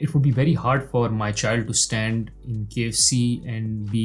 it would be very hard for my child to stand in KFC and be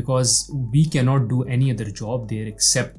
because we cannot do any other job there except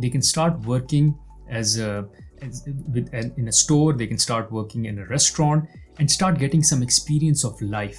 they can start working in a store, they can start working in a restaurant and start getting some experience of life,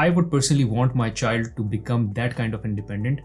I would personally want my child to become that kind of independent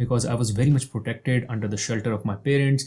because I was very much protected under the shelter of my parents,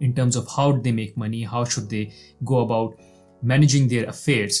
in terms of how they make money, how should they go about managing their affairs,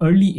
early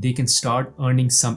they can start earning some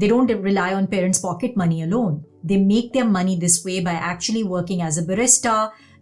they don't rely on parents' pocket money alone. They make their money this way by actually working as a barista,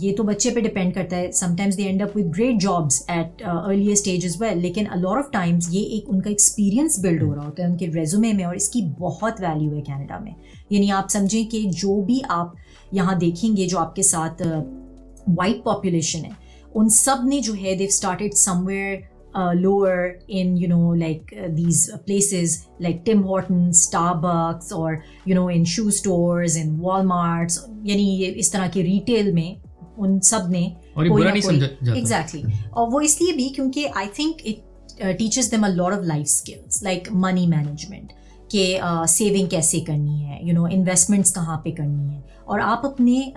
یہ تو بچے پہ depend کرتا ہے, some times they end up with great jobs at early stage as well, لیکن a lot of Times یہ ایک ان کا ایکسپیرینس بلڈ ہو رہا ہوتا ہے ان کے ریزومے میں, اور اس کی بہت ویلیو ہے کینیڈا میں. یعنی آپ سمجھیں کہ جو بھی آپ یہاں دیکھیں گے جو آپ کے ساتھ وائٹ پاپولیشن ہے, ان سب نے جو ہے they've started somewhere lower in like these places like Tim Hortons, Starbucks, or in shoe stores, in Walmarts, یعنی یہ اس طرح کے ریٹیل میں ان سب نے کوئی نہ کوئی ایگزیکٹلی, اور وہ اس لیے بھی کیونکہ I think it teaches them a lot of life skills like money management, کہ سیونگ کیسے کرنی ہے, انویسٹمنٹس کہاں پہ کرنی ہے, اور آپ اپنے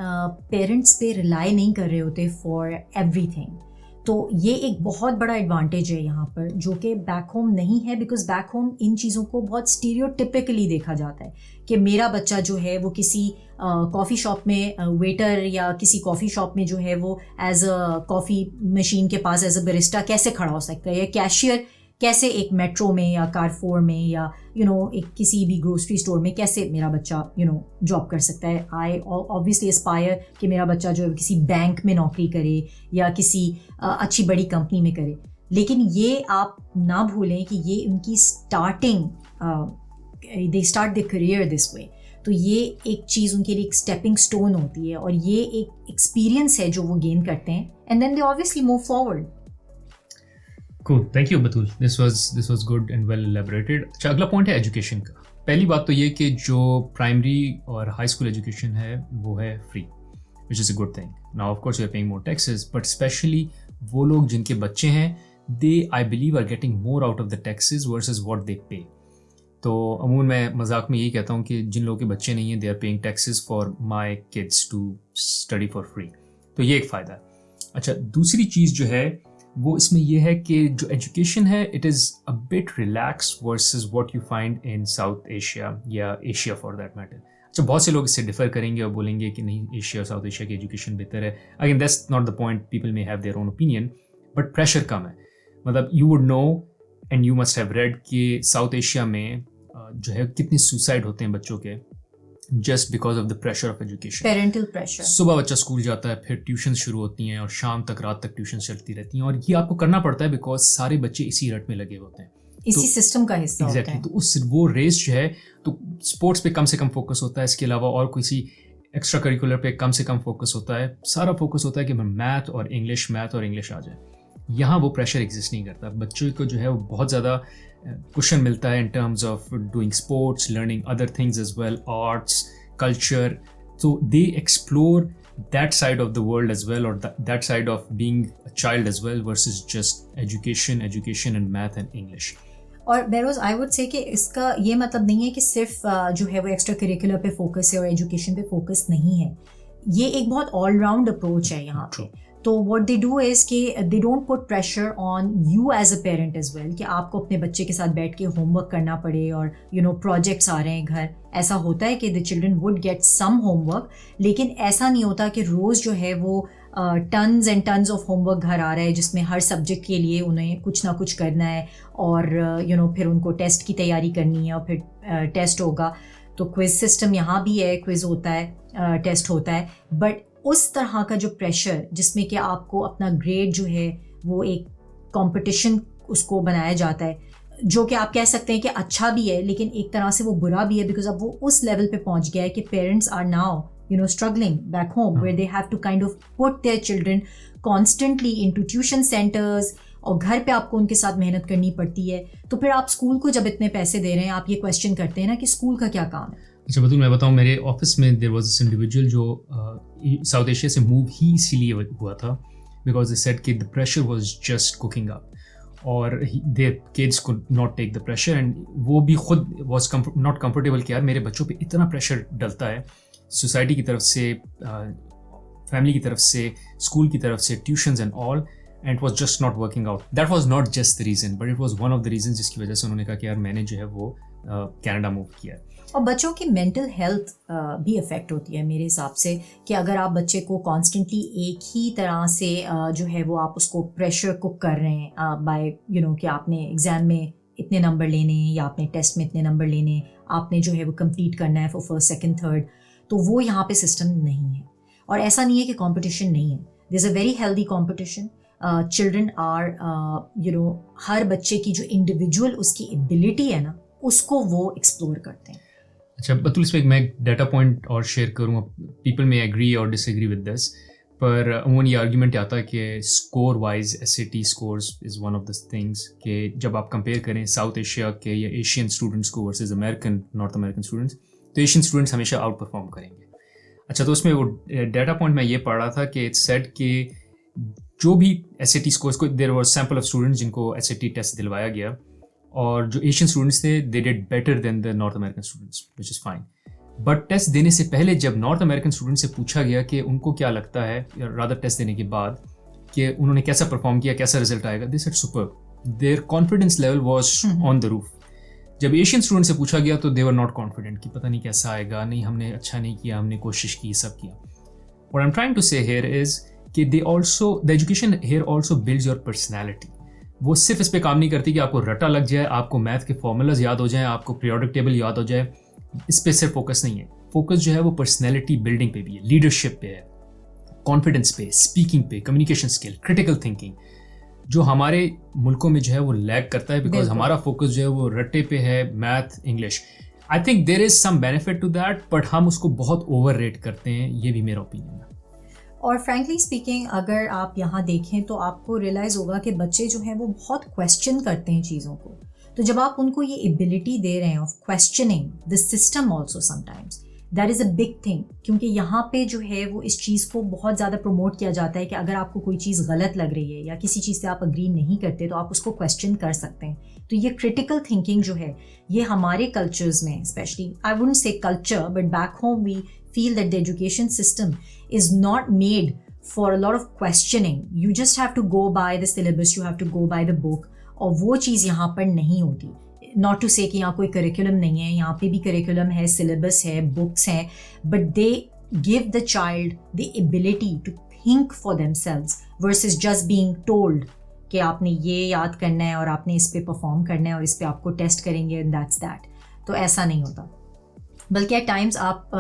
پیرنٹس پہ ریلائی نہیں کر رہے ہوتے فار ایوری تھنگ. تو یہ ایک بہت بڑا ایڈوانٹیج ہے یہاں پر جو کہ بیک ہوم نہیں ہے, بیکاز بیک ہوم ان چیزوں کو بہت اسٹیریوٹیپکلی دیکھا جاتا ہے کہ میرا بچہ جو ہے وہ کسی کافی شاپ میں ویٹر یا کسی کافی شاپ میں جو ہے وہ ایز اے کافی مشین کے پاس ایز اے بیرسٹا کیسے کھڑا ہو سکتا ہے, یا کیشیئر کیسے ایک میٹرو میں یا کارفور میں یا ایک کسی بھی گروسری اسٹور میں کیسے میرا بچہ جاب کر سکتا ہے. آئی آبویسلی اسپائر کہ میرا بچہ جو ہے کسی بینک میں نوکری کرے یا کسی اچھی بڑی کمپنی میں کرے, لیکن یہ آپ نہ بھولیں کہ یہ ان کی starting, they start their career this way. تو یہ ایک چیز ان کے لیے ایک اسٹیپنگ اسٹون ہوتی ہے, اور یہ ایک ایکسپیرئنس ہے جو وہ گین کرتے ہیں, and then they obviously move forward. Cool. Thank you, Batul. This was good and well elaborated. اچھا, اگلا پوائنٹ ہے ایجوکیشن کا. پہلی بات تو یہ کہ جو پرائمری اور ہائی اسکول ایجوکیشن ہے وہ ہے free, which is a good thing. Now of course we are paying more taxes, but especially وہ لوگ جن کے بچے ہیں, they I believe are getting more out of the taxes versus what they pay. تو عموماً میں مذاق میں یہی کہتا ہوں کہ جن لوگوں کے بچے نہیں ہیں they are paying taxes for my kids to study for free. تو یہ ایک فائدہ ہے. اچھا, دوسری چیز جو ہے وہ اس میں یہ ہے کہ جو ایجوکیشن ہے it is a bit relax versus what you find in South Asia یا ایشیا فار دیٹ میٹر. اچھا, بہت سے لوگ اس سے ڈفر کریں گے اور بولیں گے کہ نہیں ایشیا اور ساؤتھ ایشیا کی ایجوکیشن بہتر ہے. Again that's not the point, people may have their own opinion, but pressure کم ہے. مطلب you would know and you must have read کہ ساؤتھ ایشیا میں جو ہے کتنے سوسائڈ ہوتے ہیں بچوں کے just because of the pressure of education, parental pressure. صبح بچہ اسکول جاتا ہے, پھر ٹیوشن شروع ہوتی ہیں اور شام تک رات تک ٹیوشن چلتی رہتی ہیں, اور یہ آپ کو کرنا پڑتا ہے بیکاز سارے بچے اسی رٹ میں لگے ہوتے ہیں, اسی سسٹم کا حصہ ہوتے ہیں. تو اس وہ ریس جو ہے تو اسپورٹس پہ کم سے کم فوکس ہوتا ہے, اس کے علاوہ اور کسی ایکسٹرا کریکولر پہ کم سے کم فوکس ہوتا ہے. سارا فوکس ہوتا ہے کہ میتھ اور انگلش آ جائے. یہاں وہ پریشر ایگزسٹ نہیں کرتا. بچوں کو جو ہے وہ بہت زیادہ کوشن ملتا ہے in terms of doing sports, learning other things as well, arts, culture, so they explore that side of the world as well, or that side of being a child as well, versus just education and math and English. اور بیروز I would say کہ اس کا یہ مطلب نہیں ہے کہ صرف جو ہے وہ ایکسٹرا کریکولر پہ فوکس ہے اور ایجوکیشن پہ فوکس نہیں ہے. یہ ایک بہت آل راؤنڈ اپروچ ہے یہاں پہ. تو واٹ دے ڈو از کہ they don't put pressure on you as a parent as well کہ آپ کو اپنے بچے کے ساتھ بیٹھ کے ہوم ورک کرنا پڑے اور پروجیکٹس آ رہے ہیں گھر. ایسا ہوتا ہے کہ the children would get some homework, لیکن ایسا نہیں ہوتا کہ روز جو ہے وہ tons and tons of homework گھر آ رہا ہے جس میں ہر سبجیکٹ کے لیے انہیں کچھ نہ کچھ کرنا ہے, اور پھر ان کو ٹیسٹ کی تیاری کرنی ہے اور پھر ٹیسٹ ہوگا. تو کوئز سسٹم یہاں بھی ہے, کوئز ہوتا ہے, ٹیسٹ ہوتا ہے, بٹ اس طرح کا جو پریشر جس میں کہ آپ کو اپنا گریڈ جو ہے وہ ایک کمپٹیشن اس کو بنایا جاتا ہے, جو کہ آپ کہہ سکتے ہیں کہ اچھا بھی ہے لیکن ایک طرح سے وہ برا بھی ہے, بیکاز اب وہ اس لیول پہ پہنچ گیا ہے کہ parents are now struggling back home where they have to kind of put their children constantly into tuition centers, اور گھر پہ آپ کو ان کے ساتھ محنت کرنی پڑتی ہے. تو پھر آپ اسکول کو جب اتنے پیسے دے رہے ہیں آپ یہ کویشچن کرتے ہیں نا کہ اسکول کا کیا کام ہے. اچھا بتوں میں بتاؤں, میرے آفس میں دیر واز دس انڈیویجول جو ساؤتھ ایشیا سے موو ہی اسی لیے ہوا تھا, بیکاز دے سیڈ کہ the pressure was just cooking up, اور دیر کڈس کو not take the pressure, and وہ بھی خود واز ناٹ کمفرٹیبل کہ یار میرے بچوں پہ اتنا پریشر ڈلتا ہے سوسائٹی کی طرف سے, فیملی کی طرف سے, اسکول کی طرف سے, tuitions and all, and it was just not working out. That was not just the reason, but it was one of the reason جس کی وجہ سے انہوں نے کہا کہ یار میں نے جو ہے وہ کینیڈا موو کیا ہے. اور بچوں کی مینٹل ہیلتھ بھی افیکٹ ہوتی ہے میرے حساب سے, کہ اگر آپ بچے کو کانسٹنٹلی ایک ہی طرح سے جو ہے وہ آپ اس کو پریشر کوک کر رہے ہیں بائی کہ آپ نے ایگزام میں اتنے نمبر لینے ہیں یا آپ نے ٹیسٹ میں اتنے نمبر لینے ہیں, آپ نے جو ہے وہ کمپلیٹ کرنا ہے فار فرسٹ سیکنڈ تھرڈ, تو وہ یہاں پہ سسٹم نہیں ہے. اور ایسا نہیں ہے کہ کمپٹیشن نہیں ہے, there is a very healthy competition. Children are ہر بچے کی جو انڈیویجول اس کی ایبلٹی ہے نا, اس کو وہ ایکسپلور کرتے ہیں. اچھا بتول, اس میں ایک ڈیٹا پوائنٹ اور شیئر کروں, پیپل میں ایگری اور ڈس ایگری ود دس, پر عموماً یہ آرگیومنٹ آتا ہے کہ score wise S A T scores is one of the things کہ جب آپ کمپیئر کریں ساؤتھ ایشیا کے یا ایشین اسٹوڈنٹس کو ورسز نارتھ امیرکن اسٹوڈنٹس, تو ایشین اسٹوڈنٹس ہمیشہ آؤٹ پرفارم کریں گے. اچھا تو اس میں وہ ڈیٹا پوائنٹ میں یہ پڑھ رہا تھا کہ اٹس سیڈ کہ جو بھی ایس اے ٹی اسکورس کو, there was sample of students جن کو ایس اے ٹی ٹیسٹ دلوایا گیا, اور جو ایشین اسٹوڈنٹس تھے they did better than the North American students, which is fine. But test دینے سے پہلے جب نارتھ امیرکن اسٹوڈنٹ سے پوچھا گیا کہ ان کو کیا لگتا ہے, رادر ٹیسٹ دینے کے بعد, کہ انہوں نے کیسا پرفارم کیا, کیسا رزلٹ آئے گا, they said superb, their confidence level was on the roof. جب ایشین اسٹوڈنٹ سے پوچھا گیا تو دے ور ناٹ کانفیڈنٹ کہ پتہ نہیں کیسا آئے گا, نہیں ہم نے اچھا نہیں کیا, ہم نے کوشش کی, سب کیا. What I'm trying to say here is کہ the education here also builds your personality. وہ صرف اس پہ کام نہیں کرتی کہ آپ کو رٹا لگ جائے, آپ کو میتھ کے فارمولاز یاد ہو جائیں, آپ کو پیریوڈک ٹیبل یاد ہو جائے, اس پہ صرف فوکس نہیں ہے. فوکس جو ہے وہ پرسنالٹی بلڈنگ پہ بھی ہے, لیڈرشپ پہ ہے, کانفیڈنس پہ, اسپیکنگ پہ, کمیونیکیشن اسکل, کریٹیکل تھنکنگ, جو ہمارے ملکوں میں جو ہے وہ لیگ کرتا ہے بیکاز ہمارا فوکس جو ہے وہ رٹے پہ ہے, math, English. I think there is some benefit to that, but ہم اس کو بہت اوور ریٹ کرتے ہیں, یہ بھی میرا اوپینین ہے. اور فرینکلی اسپیکنگ اگر آپ یہاں دیکھیں تو آپ کو ریئلائز ہوگا کہ بچے جو ہیں وہ بہت کویسچن کرتے ہیں چیزوں کو. تو جب آپ ان کو یہ ایبلٹی دے رہے ہیں of questioning the system also sometimes, that is a big thing, کیونکہ یہاں پہ جو ہے وہ اس چیز کو بہت زیادہ پروموٹ کیا جاتا ہے کہ اگر آپ کو کوئی چیز غلط لگ رہی ہے یا کسی چیز سے آپ اگری نہیں کرتے تو آپ اس کو کویسچن کر سکتے ہیں. تو یہ کریٹیکل تھنکنگ جو ہے یہ ہمارے کلچرز میں, especially I wouldn't say culture but back home we feel that the education system is not made for a lot of questioning. You just have to go by the syllabus, you have to go by the book, اور وہ چیز یہاں پر نہیں ہوتی. Not to say کہ یہاں کوئی curriculum نہیں ہے, یہاں پہ بھی کریکولم ہے, سلیبس ہے, بکس ہیں, but they give the child the ability to think for themselves versus just being told کہ آپ نے یہ یاد کرنا ہے اور آپ نے اس پہ پرفارم کرنا ہے اور اس پہ آپ کو ٹیسٹ کریں گے, and that's that. تو ایسا نہیں ہوتا. بلکہ ایٹ ٹائمز آپ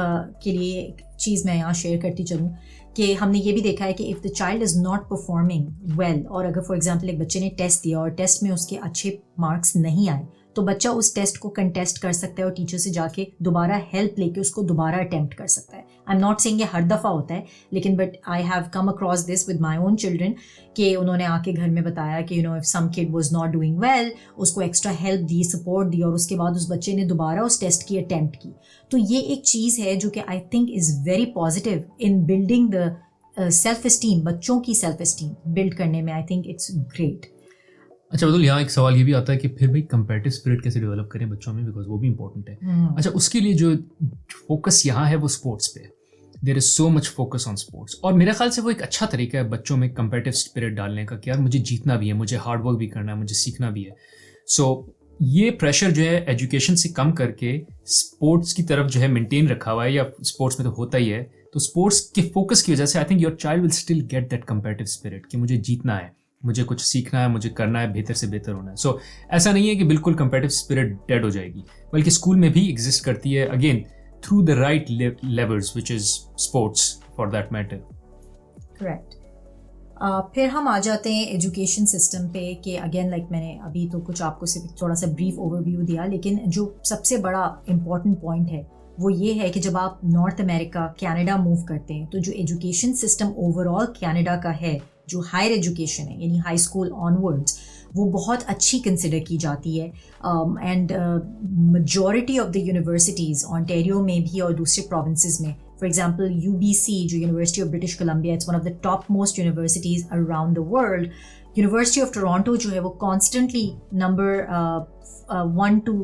کے لیے ایک چیز میں یہاں شیئر کرتی چلوں کہ ہم نے یہ بھی دیکھا ہے کہ if the child is not performing well, اور اگر فار ایگزامپل ایک بچے نے ٹیسٹ دیا اور ٹیسٹ میں اس کے اچھے مارکس نہیں آئے, تو بچہ اس ٹیسٹ کو کنٹیسٹ کر سکتا ہے اور ٹیچر سے جا کے دوبارہ ہیلپ لے کے اس کو دوبارہ اٹیمپٹ کر سکتا ہے. آئی ایم ناٹ سینگ یہ ہر دفعہ ہوتا ہے, لیکن but I have come across this with my own children کہ انہوں نے آ کے گھر میں بتایا کہ if some kid was not doing well, اس کو ایکسٹرا ہیلپ دی, سپورٹ دی, اور اس کے بعد اس بچے نے دوبارہ اس ٹیسٹ کی اٹیمپٹ کی. تو یہ ایک چیز ہے جو کہ I think is very positive in building the self esteem, بچوں کی سیلف اسٹیم بلڈ کرنے میں. I think it's great. اچھا بدل, یہاں ایک سوال یہ بھی آتا ہے کہ پھر بھائی کمپیٹیو اسپرٹ کیسے ڈیولپ کریں بچوں میں, بیکاز وہ بھی امپورٹنٹ ہے. اچھا اس کے لیے جو فوکس یہاں ہے وہ اسپورٹس پہ, دیر از سو مچ فوکس آن اسپورٹس, اور میرے خیال سے وہ ایک اچھا طریقہ ہے بچوں میں کمپیٹیو اسپرٹ ڈالنے کا کہ یار مجھے جیتنا بھی ہے, مجھے ہارڈ ورک بھی کرنا ہے, مجھے سیکھنا بھی ہے. سو یہ پریشر جو ہے ایجوکیشن سے کم کر کے اسپورٹس کی طرف جو ہے مینٹین رکھا ہوا ہے, یا اسپورٹس میں تو ہوتا ہی ہے, تو اسپورٹس کے فوکس کی وجہ سے I think your child will still get that competitive spirit کہ مجھے جیتنا ہے, مجھے کچھ سیکھنا ہے, مجھے کرنا ہے, بہتر سے بہتر ہونا ہے. سو ایسا نہیں ہے کہ بالکل کمپیٹیو اسپرٹ ڈیڈ ہو جائے گی, بلکہ اسکول میں بھی ایگزسٹ کرتی ہے, again through the right levels which is sports for that metre. Correct. پھر ہم آ جاتے ہیں ایجوکیشن سسٹم پہ کہ اگین لائک میں نے ابھی تو کچھ آپ کو صرف تھوڑا سا بریف اوور ویو دیا, لیکن جو سب سے بڑا امپورٹنٹ پوائنٹ ہے وہ یہ ہے کہ جب آپ نارتھ امریکہ, کینیڈا موو کرتے ہیں تو جو education system over all Canada کا ہے, جو ہائر ایجوکیشن ہے یعنی ہائی اسکول آنورڈس, وہ بہت اچھی کنسیڈر کی جاتی ہے. And majority of the universities Ontario میں بھی اور دوسرے پروونسز میں, فار ایگزامپل UBC جو university of British Columbia, it's one of the top most universities around the world. University of Toronto جو ہے وہ کانسٹنٹلی نمبر 1 2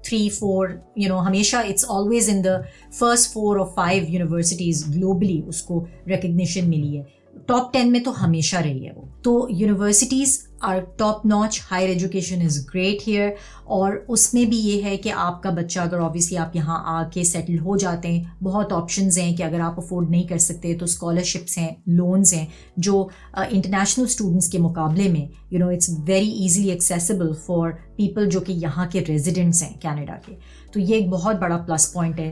3 4 ہمیشہ it's always in the first 4 or 5 universities globally اس کو recognition ملی ہے. Top 10 میں تو ہمیشہ رہی ہے وہ. تو universities our top notch higher education is great here. اور اس میں بھی یہ ہے کہ آپ کا بچہ اگر obviously آپ یہاں آ کے سیٹل ہو جاتے ہیں, بہت آپشنز ہیں کہ اگر آپ افورڈ نہیں کر سکتے تو اسکالرشپس ہیں, لونز ہیں جو انٹرنیشنل اسٹوڈنٹس کے مقابلے میں it's very easily accessible for people جو کہ یہاں کے ریزیڈنٹس ہیں کینیڈا کے. تو یہ ایک بہت بڑا پلس پوائنٹ ہے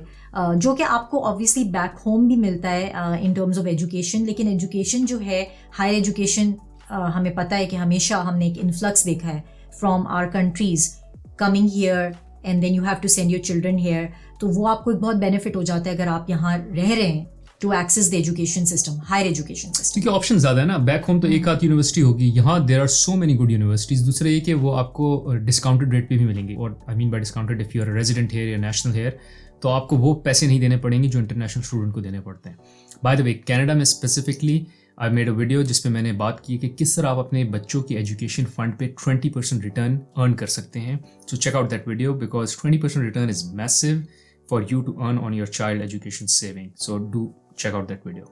جو کہ آپ کو obviously بیک ہوم بھی ملتا ہے ان ٹرمز آف ایجوکیشن. لیکن ایجوکیشن جو ہے ہائر ایجوکیشن ہمیں پتہ ہے کہ ہمیشہ ہم نے ایک انفلکس دیکھا ہے from our countries coming here and then you have to send your children here. تو وہ آپ کو ایک بہت بینیفٹ ہو جاتا ہے اگر آپ یہاں رہ رہے ہیں to access the education system, higher education system. کیونکہ آپشن زیادہ ہے نا. بیک ہوم تو ایک آدھ یونیورسٹی ہوگی, یہاں there are so many good universities. دوسرا یہ کہ وہ آپ کو ڈسکاؤنٹڈ ریٹ پہ بھی ملیں گی, اور I mean buy discounted if you are resident here یا نیشنل ہیئر, تو آپ کو وہ پیسے نہیں دینے پڑیں گے جو انٹرنیشنل اسٹوڈنٹ کو دینے پڑتے ہیں. بائی دا وے کینیڈا میں specifically I made a video جس پہ میں نے بات کی کہ کس طرح آپ اپنے بچوں کی ایجوکیشن فنڈ پہ 20% ریٹرن ارن کر سکتے ہیں. So check out that video because 20% return is massive for you to earn on your child education saving. So do check out that video.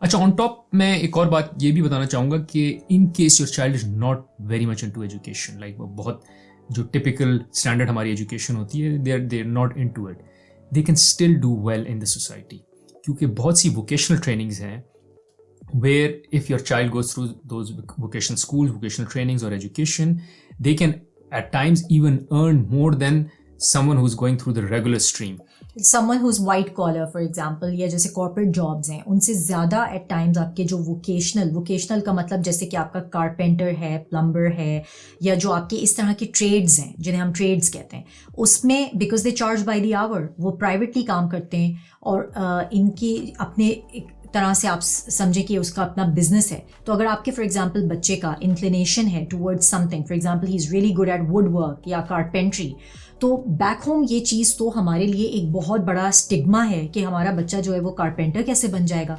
اچھا, آن ٹاپ میں ایک اور بات یہ بھی بتانا چاہوں گا کہ in case your child is not very much into education, like وہ بہت جو ٹپکل اسٹینڈرڈ ہماری ایجوکیشن ہوتی ہے, they are not into it, they can still do well in the society. کیونکہ بہت سی ووکیشنل ٹریننگز ہیں where if your child goes through those vocational schools, vocational trainings or education, they can at times even earn more than someone who's going through the regular stream. Someone who's white collar for example, یا جیسے corporate jobs ہیں, ان سے زیادہ at times آپ کے جو vocational کا مطلب جیسے کہ آپ کا کارپینٹر ہے, پلمبر ہے, یا جو آپ کے اس طرح کے ٹریڈز ہیں جنہیں ہم ٹریڈز کہتے ہیں, اس میں because they charge by the hour, وہ پرائیویٹلی کام کرتے ہیں اور ان کی اپنے طرح سے آپ سمجھیں کہ اس کا اپنا بزنس ہے. تو اگر آپ کے فار ایگزامپل بچے کا انکلینیشن ہے toward something, for example he is really good at wood work یا کارپینٹری, تو بیک ہوم یہ چیز تو ہمارے لیے ایک بہت بڑا اسٹگما ہے کہ ہمارا بچہ جو ہے وہ کارپینٹر کیسے بن جائے گا,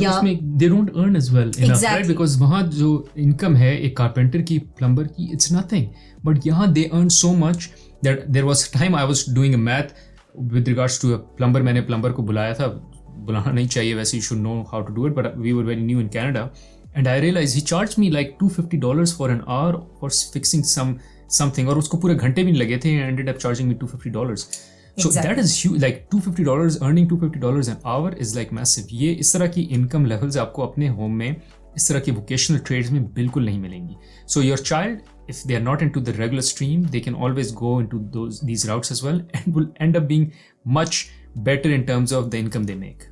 یا they don't earn as well enough, right? Because وہاں جو انکم ہے ایک کارپینٹر کی, پلمبر کی, it's nothing, but یہاں they earn so much that there was a time I was doing a math with regards to a plumber. میں نے plumber کو بلایا تھا, بلانا نہیں چاہیے ویسے, you should know how to do it, but we were very new in Canada and I realized he charged me like $250 for an hour for fixing something, اور اس کو پورے گھنٹے بھی نہیں لگے تھے, and ended up charging me $250. So that is huge, like $250, earning $250 an hour is like massive. یہ اس طرح کی انکم لیولز آپ کو اپنے ہوم میں اس طرح کی vocational trades میں بالکل نہیں ملیں گی. So your child, if they are not into the regular stream, they can always go into these routes as well and will end up being much better in terms of the income they make.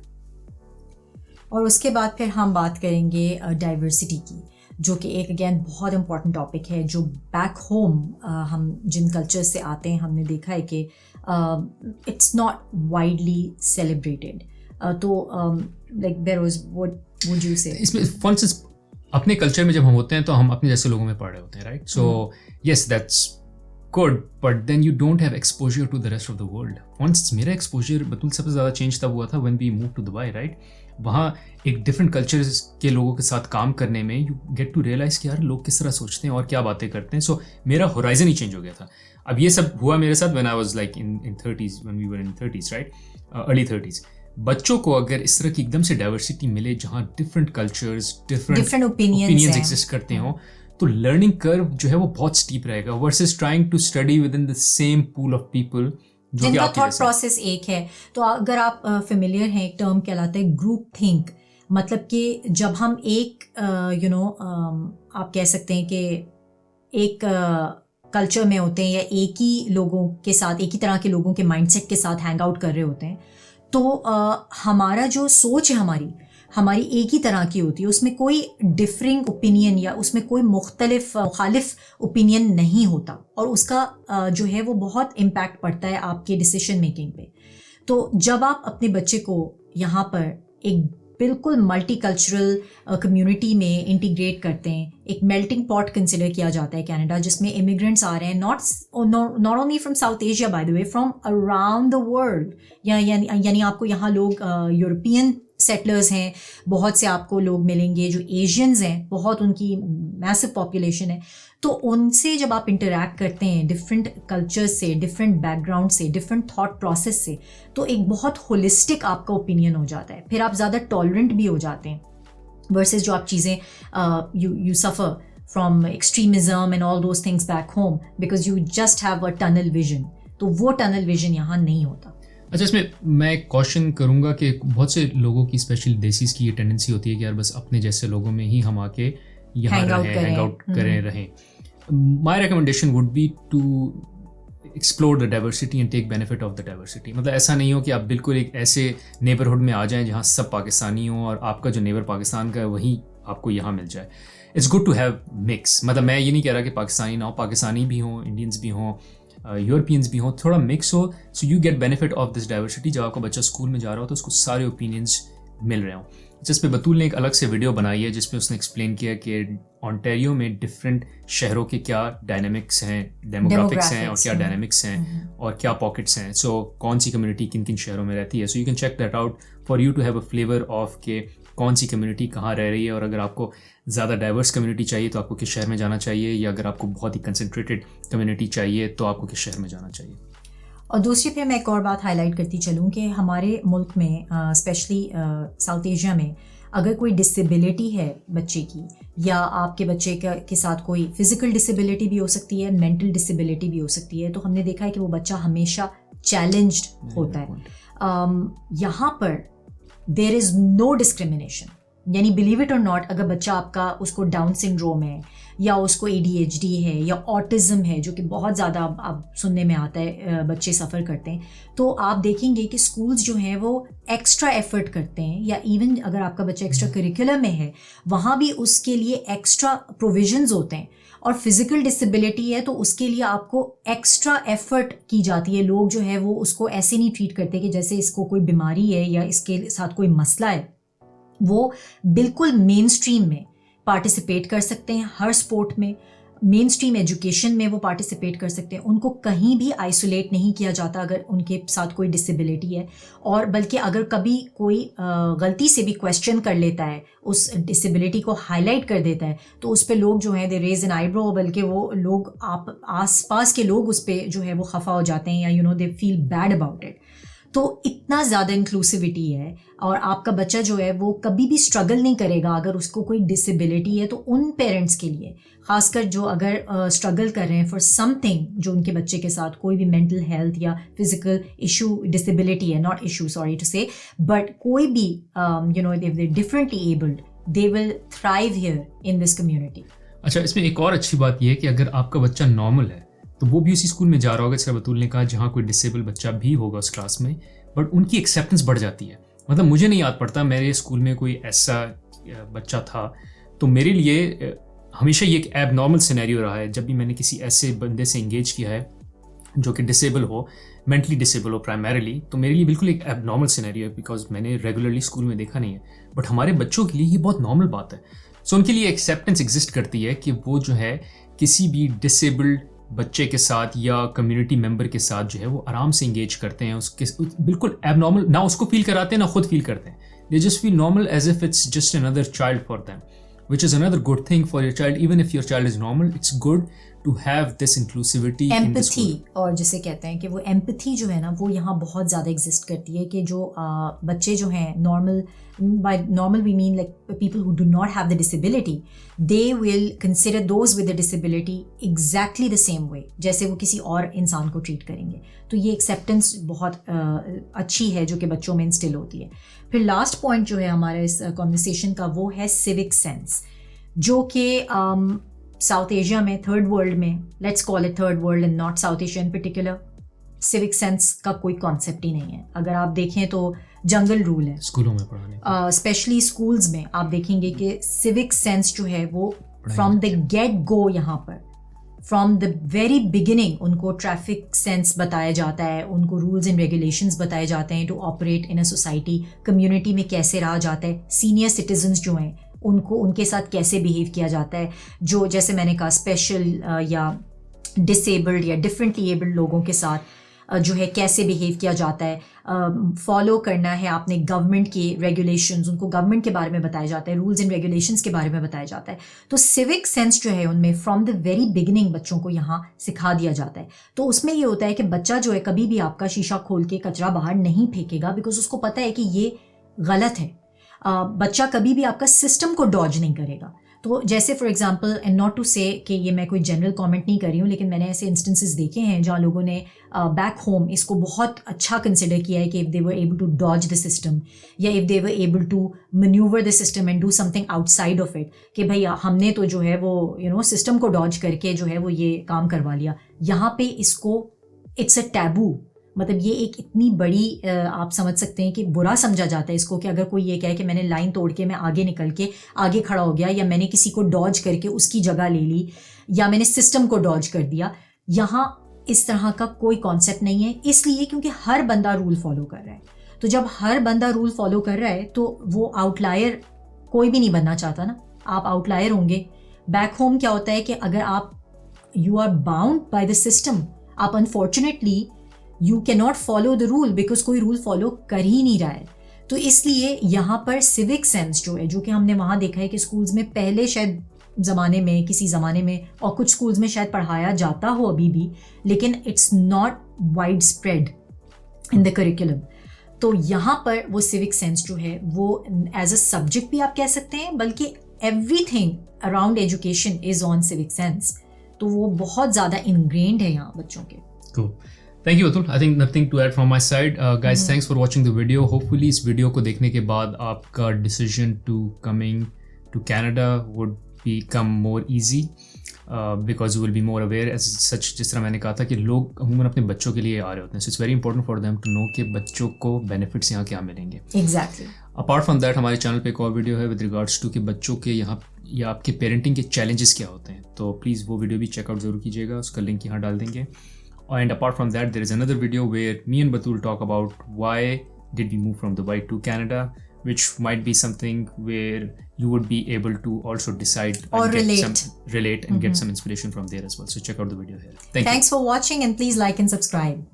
اور اس کے بعد پھر ہم بات کریں گے diversity کی, جو کہ ایک اگین بہت امپورٹنٹ ٹاپک ہے, جو بیک ہوم ہم جن کلچر سے آتے ہیں ہم نے دیکھا ہے کہ اٹس ناٹ وائڈلی سیلیبریٹیڈ. تو like there was what would you say اس میں فار انسٹنس اپنے کلچر میں جب ہم ہوتے ہیں تو ہم اپنے جیسے لوگوں میں پڑھ رہے ہوتے ہیں, right? So yes that's good, but then you don't have exposure to the rest of the world. Once میرا exposure بطول سب سے زیادہ چینج تب ہوا تھا when we moved to Dubai, right? وہاں ایک ڈفرینٹ کلچرز کے لوگوں کے ساتھ کام کرنے میں یو گیٹ ٹو ریئلائز کہ یار لوگ کس طرح سوچتے ہیں اور کیا باتیں کرتے ہیں. سو میرا ہورائزن ہی چینج ہو گیا تھا. اب یہ سب ہوا میرے ساتھ when I was like in 30s, when we were in 30s, right? Early 30s. بچوں کو اگر اس طرح کی ایک دم سے ڈائیورسٹی ملے جہاں different cultures, different opinions exist کرتے ہوں, تو لرننگ کرو جو ہے وہ بہت اسٹیپ رہے گا versus trying to study with in the same pool of people جن کا تھاٹ پروسیس ایک ہے. تو اگر آپ فیملیئر ہیں, ایک ٹرم کہلاتا ہے گروپ تھنک, مطلب کہ جب ہم ایک آپ کہہ سکتے ہیں کہ ایک کلچر میں ہوتے ہیں یا ایک ہی لوگوں کے ساتھ, ایک ہی طرح کے لوگوں کے مائنڈ سیٹ کے ساتھ ہینگ آؤٹ کر رہے ہوتے ہیں, تو ہمارا جو سوچ ہے ہماری ایک ہی طرح کی ہوتی ہے, اس میں کوئی ڈفرنگ اوپینین یا اس میں کوئی مخالف اوپینین نہیں ہوتا, اور اس کا جو ہے وہ بہت امپیکٹ پڑتا ہے آپ کے ڈیسیشن میکنگ پہ. تو جب آپ اپنے بچے کو یہاں پر ایک بالکل ملٹی کلچرل کمیونٹی میں انٹیگریٹ کرتے ہیں, ایک میلٹنگ پاٹ کنسیڈر کیا جاتا ہے کینیڈا, جس میں امیگرینٹس آ رہے ہیں not only from south Asia by the way, from around the world. یعنی آپ کو یہاں لوگ یورپین سیٹلرز ہیں, بہت سے آپ کو لوگ ملیں گے جو ایشینز ہیں, بہت ان کی میسو پاپولیشن ہے. تو ان سے جب آپ انٹریکٹ کرتے ہیں ڈفرینٹ کلچر سے, ڈفرینٹ بیک گراؤنڈ سے, ڈفرینٹ تھاٹ پروسیس سے, تو ایک بہت ہولسٹک آپ کا اوپینین ہو جاتا ہے. پھر آپ زیادہ ٹالرنٹ بھی ہو جاتے ہیں ورسز جو آپ چیزیں you suffer from extremism and all those things back home because you just have a tunnel vision. تو وہ tunnel vision یہاں نہیں ہوتا. اچھا اس میں میں کاشن کروں گا کہ بہت سے لوگوں کی اسپیشلی دیسیز کی یہ ٹینڈنسی ہوتی ہے کہ یار بس اپنے جیسے لوگوں میں ہی ہم آ کے یہاں ہینگ آؤٹ کریں رہیں. My recommendation would be to explore the diversity and take benefit of the diversity. مطلب ایسا نہیں ہو کہ آپ بالکل ایک ایسے نیبرہڈ میں آ جائیں جہاں سب پاکستانی ہوں اور آپ کا جو نیبر پاکستان کا ہے وہی آپ کو یہاں مل جائے. It's good to have mix. مطلب میں یہ نہیں کہہ رہا کہ پاکستانی نہ ہو, پاکستانی بھی ہوں, انڈینس بھی ہوں, یورپینس بھی ہوں, تھوڑا مکس ہو, so you get benefit of this diversity. جب آپ کا بچہ اسکول میں جا رہا ہو تو اس کو سارے اوپینینس مل رہے ہوں. جس پہ بطول نے ایک الگ سے ویڈیو بنائی ہے جس پہ اس نے ایکسپلین کیا کہ آنٹیریو میں ڈفرینٹ شہروں کے کیا ڈائنامکس ہیں, ڈیموگرافکس ہیں اور کیا ڈائنامکس ہیں اور کیا پاکٹس ہیں. سو کون سی کمیونٹی کن کن شہروں میں رہتی ہے. So you can check that out for you to have a flavour of کہ کون سی کمیونٹی کہاں رہ رہی ہے, اور اگر آپ کو زیادہ ڈائیورس کمیونٹی چاہیے تو آپ کو کس شہر میں جانا چاہیے, یا اگر آپ کو بہت ہی کنسنٹریٹڈ کمیونٹی چاہیے تو آپ کو کس شہر میں جانا چاہیے. اور دوسری پہ میں ایک اور بات ہائی لائٹ کرتی چلوں کہ ہمارے ملک میں اسپیشلی ساؤتھ ایشیا میں اگر کوئی ڈسیبلٹی ہے بچے کی, یا آپ کے بچے کے ساتھ کوئی فزیکل ڈسیبلٹی بھی ہو سکتی ہے, مینٹل ڈسیبلٹی بھی ہو سکتی ہے, تو ہم نے دیکھا ہے کہ وہ بچہ ہمیشہ چیلنجڈ ہوتا ہے. یہاں پر دیر از نو ڈسکریمنیشن, یعنی بلیو اٹ اور ناٹ, اگر بچہ آپ کا اس کو ڈاؤن سنڈروم ہے یا اس کو ADHD ہے یا آٹزم ہے, جو کہ بہت زیادہ اب سننے میں آتا ہے بچے سفر کرتے ہیں, تو آپ دیکھیں گے کہ اسکولز جو ہیں وہ ایکسٹرا ایفرٹ کرتے ہیں, یا ایون اگر آپ کا بچہ ایکسٹرا کریکولم میں ہے وہاں بھی اس کے لیے ایکسٹرا پروویژنز ہوتے ہیں. اور فزیکل ڈسیبلٹی ہے تو اس کے لیے آپ کو ایکسٹرا ایفرٹ کی جاتی ہے. لوگ جو ہے وہ اس کو ایسے نہیں ٹریٹ کرتے کہ جیسے اس کو کوئی بیماری ہے یا اس کے ساتھ کوئی مسئلہ ہے. وہ بالکل مین اسٹریم میں پارٹیسپیٹ کر سکتے ہیں, ہر اسپورٹ میں, مین اسٹریم ایجوکیشن میں وہ پارٹیسپیٹ کر سکتے ہیں. ان کو کہیں بھی آئسولیٹ نہیں کیا جاتا اگر ان کے ساتھ کوئی ڈسیبلٹی ہے, اور بلکہ اگر کبھی کوئی غلطی سے بھی کویسچن کر لیتا ہے, اس ڈسیبلٹی کو ہائی لائٹ کر دیتا ہے, تو اس پہ لوگ جو ہیں دے ریز این آئی برو, بلکہ وہ لوگ آپ آس پاس کے لوگ اس پہ جو ہے وہ خفا ہو جاتے ہیں, یا دے فیل بیڈ اباؤٹ اٹ. تو اتنا زیادہ انکلوسیوٹی ہے, اور آپ کا بچہ جو ہے وہ کبھی بھی اسٹرگل نہیں کرے گا اگر اس کو کوئی ڈسیبلٹی ہے. تو ان پیرنٹس کے لیے خاص کر جو اگر اسٹرگل کر رہے ہیں فار سم تھنگ, جو ان کے بچے کے ساتھ کوئی بھی مینٹل ہیلتھ یا فزیکل ایشو ڈسیبلٹی ہے, not issue sorry to say, but کوئی بھی differently abled, they will thrive here in this community. اچھا اس میں ایک اور اچھی بات یہ ہے کہ اگر آپ کا بچہ نارمل ہے تو وہ بھی اسی اسکول میں جا رہا ہوگا, جیسے بطول نے کہا, جہاں کوئی ڈسیبل بچہ بھی ہوگا اس کلاس میں, بٹ ان کی ایکسیپٹنس بڑھ جاتی ہے. مطلب مجھے نہیں یاد پڑتا میرے اسکول میں کوئی ایسا بچہ تھا, تو میرے لیے ہمیشہ یہ ایک ایب نارمل سینیریو رہا ہے جب بھی میں نے کسی ایسے بندے سے انگیج کیا ہے جو کہ ڈسیبل ہو, مینٹلی ڈسیبل ہو پرائمریلی, تو میرے لیے بالکل ایک ایب نارمل سینیریو ہے, بیکاز میں نے ریگولرلی اسکول میں دیکھا نہیں ہے. بٹ ہمارے بچوں کے لیے یہ بہت نارمل بات ہے. سو ان کے لیے ایکسیپٹنس ایگزسٹ کرتی ہے کہ وہ جو ہے کسی بھی ڈسیبلڈ بچے کے ساتھ یا کمیونٹی ممبر کے ساتھ جو ہے وہ آرام سے انگیج کرتے ہیں, اس کے بالکل ایب نارمل, نہ اس کو فیل کراتے ہیں نہ خود فیل کرتے ہیں. They just feel normal as if it's just another child for them, which is another good thing for your child. Even if your child is normal, it's good to have this inclusivity. Empathy, اور جسے کہتے ہیں کہ وہ empathy جو ہے نا وہ یہاں بہت زیادہ ایگزسٹ کرتی ہے, کہ جو بچے جو ہیں normal, by normal we mean like people who do not have the disability, they will consider those with the disability exactly the same way جیسے وہ کسی اور انسان کو ٹریٹ کریں گے. تو یہ ایکسیپٹنس بہت اچھی ہے جو کہ بچوں میں انسٹل ہوتی ہے. پھر لاسٹ پوائنٹ جو ہے ہمارے اس کنورسیشن کا وہ ہے سیوک سینس, جو کہ ساؤتھ ایشیا میں, تھرڈ ورلڈ میں, let's call it third world and not south Asia in particular, civic sense کا کوئی کانسیپٹ ہی نہیں ہے. اگر آپ دیکھیں تو جنگل رول ہے اسکولوں میں پڑھانے, اسپیشلی اسکولز میں آپ دیکھیں گے کہ سیوک سینس جو ہے وہ فرام دا گیٹ گو, یہاں پر فرام دا ویری بگننگ ان کو ٹریفک سینس بتایا جاتا ہے, ان کو رولز اینڈ ریگولیشنز بتائے جاتے ہیں to operate in a society, community میں کیسے رہا جاتا ہے, سینئر سٹیزنس جو ہیں ان کو ان کے ساتھ کیسے بیہیو کیا جاتا ہے, جو جیسے میں نے کہا اسپیشل یا ڈسیبلڈ یا ڈفرینٹلی ایبلڈ لوگوں کے ساتھ جو ہے کیسے بیہیو کیا جاتا ہے, فالو کرنا ہے آپ نے گورنمنٹ کی ریگولیشنز, ان کو گورنمنٹ کے بارے میں بتایا جاتا ہے, رولز اینڈ ریگولیشنز کے بارے میں بتایا جاتا ہے. تو سیوک سینس جو ہے ان میں فرام دا ویری بگننگ بچوں کو یہاں سکھا دیا جاتا ہے. تو اس میں یہ ہوتا ہے کہ بچہ جو ہے کبھی بھی آپ کا شیشہ کھول کے کچرا باہر نہیں پھینکے گا, بیکاز اس کو پتہ ہے کہ یہ غلط ہے. بچہ کبھی بھی آپ کا سسٹم کو ڈاج نہیں کرے گا. تو جیسے for example and not to say کہ یہ میں کوئی جنرل کامنٹ نہیں کر رہی ہوں، لیکن میں نے ایسے انسٹنسز دیکھے ہیں جہاں لوگوں نے بیک ہوم اس کو بہت اچھا کنسیڈر کیا ہے کہ if they were able to dodge the system یا if they were able to manoeuvre the system and do something outside of it کہ بھائی ہم نے تو جو ہے وہ سسٹم کو ڈاج کر کے جو ہے وہ یہ کام کروا لیا. یہاں پہ اس کو اٹس اے ٹیبو، مطلب یہ ایک اتنی بڑی آپ سمجھ سکتے ہیں کہ برا سمجھا جاتا ہے اس کو کہ اگر کوئی یہ کہے کہ میں نے لائن توڑ کے میں آگے نکل کے آگے کھڑا ہو گیا یا میں نے کسی کو ڈاج کر کے اس کی جگہ لے لی یا میں نے سسٹم کو ڈاج کر دیا. یہاں اس طرح کا کوئی کانسیپٹ نہیں ہے، اس لیے کیونکہ ہر بندہ رول فالو کر رہا ہے. تو جب ہر بندہ رول فالو کر رہا ہے تو وہ آؤٹ لائر کوئی بھی نہیں بننا چاہتا نا. آپ آؤٹ لائر ہوں گے. بیک ہوم کیا ہوتا ہے کہ اگر آپ you are bound by the system, آپ انفارچونیٹلی یو کی not follow the rule because کوئی رول فالو کر ہی نہیں رہا ہے. تو اس لیے یہاں پر سیوک سینس جو ہے، جو کہ ہم نے وہاں دیکھا ہے کہ اسکولز میں پہلے شاید زمانے میں کسی زمانے میں اور کچھ اسکولز میں شاید پڑھایا جاتا ہو ابھی بھی، لیکن it's not widespread in the curriculum. تو یہاں پر وہ سیوک سینس جو ہے وہ ایز اے سبجیکٹ بھی آپ کہہ سکتے ہیں، بلکہ every thing around education is on civic sense. تو وہ بہت زیادہ انگرینڈ ہے یہاں بچوں کے. Thank you, Atul. I think nothing to add from my side. Guys, thanks for watching the video. Hopefully اس ویڈیو کو دیکھنے کے بعد آپ کا decision to coming to Canada would become more easy because you will be more aware as such. جس طرح میں نے کہا تھا کہ لوگ عموماً اپنے بچوں کے لیے آ رہے ہوتے ہیں. So it's very important for them to know کہ بچوں کو benefits یہاں کیا ملیں گے. Exactly. Apart from that ہمارے چینل پہ ایک اور ویڈیو ہے with regards to کہ بچوں کے یہاں یا آپ کے پیرنٹنگ کے چیلنجز کیا ہوتے ہیں. تو پلیز وہ ویڈیو بھی چیک آؤٹ ضرور کیجیے گا. اس کا لنک یہاں ڈال دیں گے. And apart from that, there is another video where me and Batul talk about why did we move from Dubai to Canada, which might be something where you would be able to also decide or relate and get some inspiration from there as well. So check out the video here. Thanks for watching and please like and subscribe.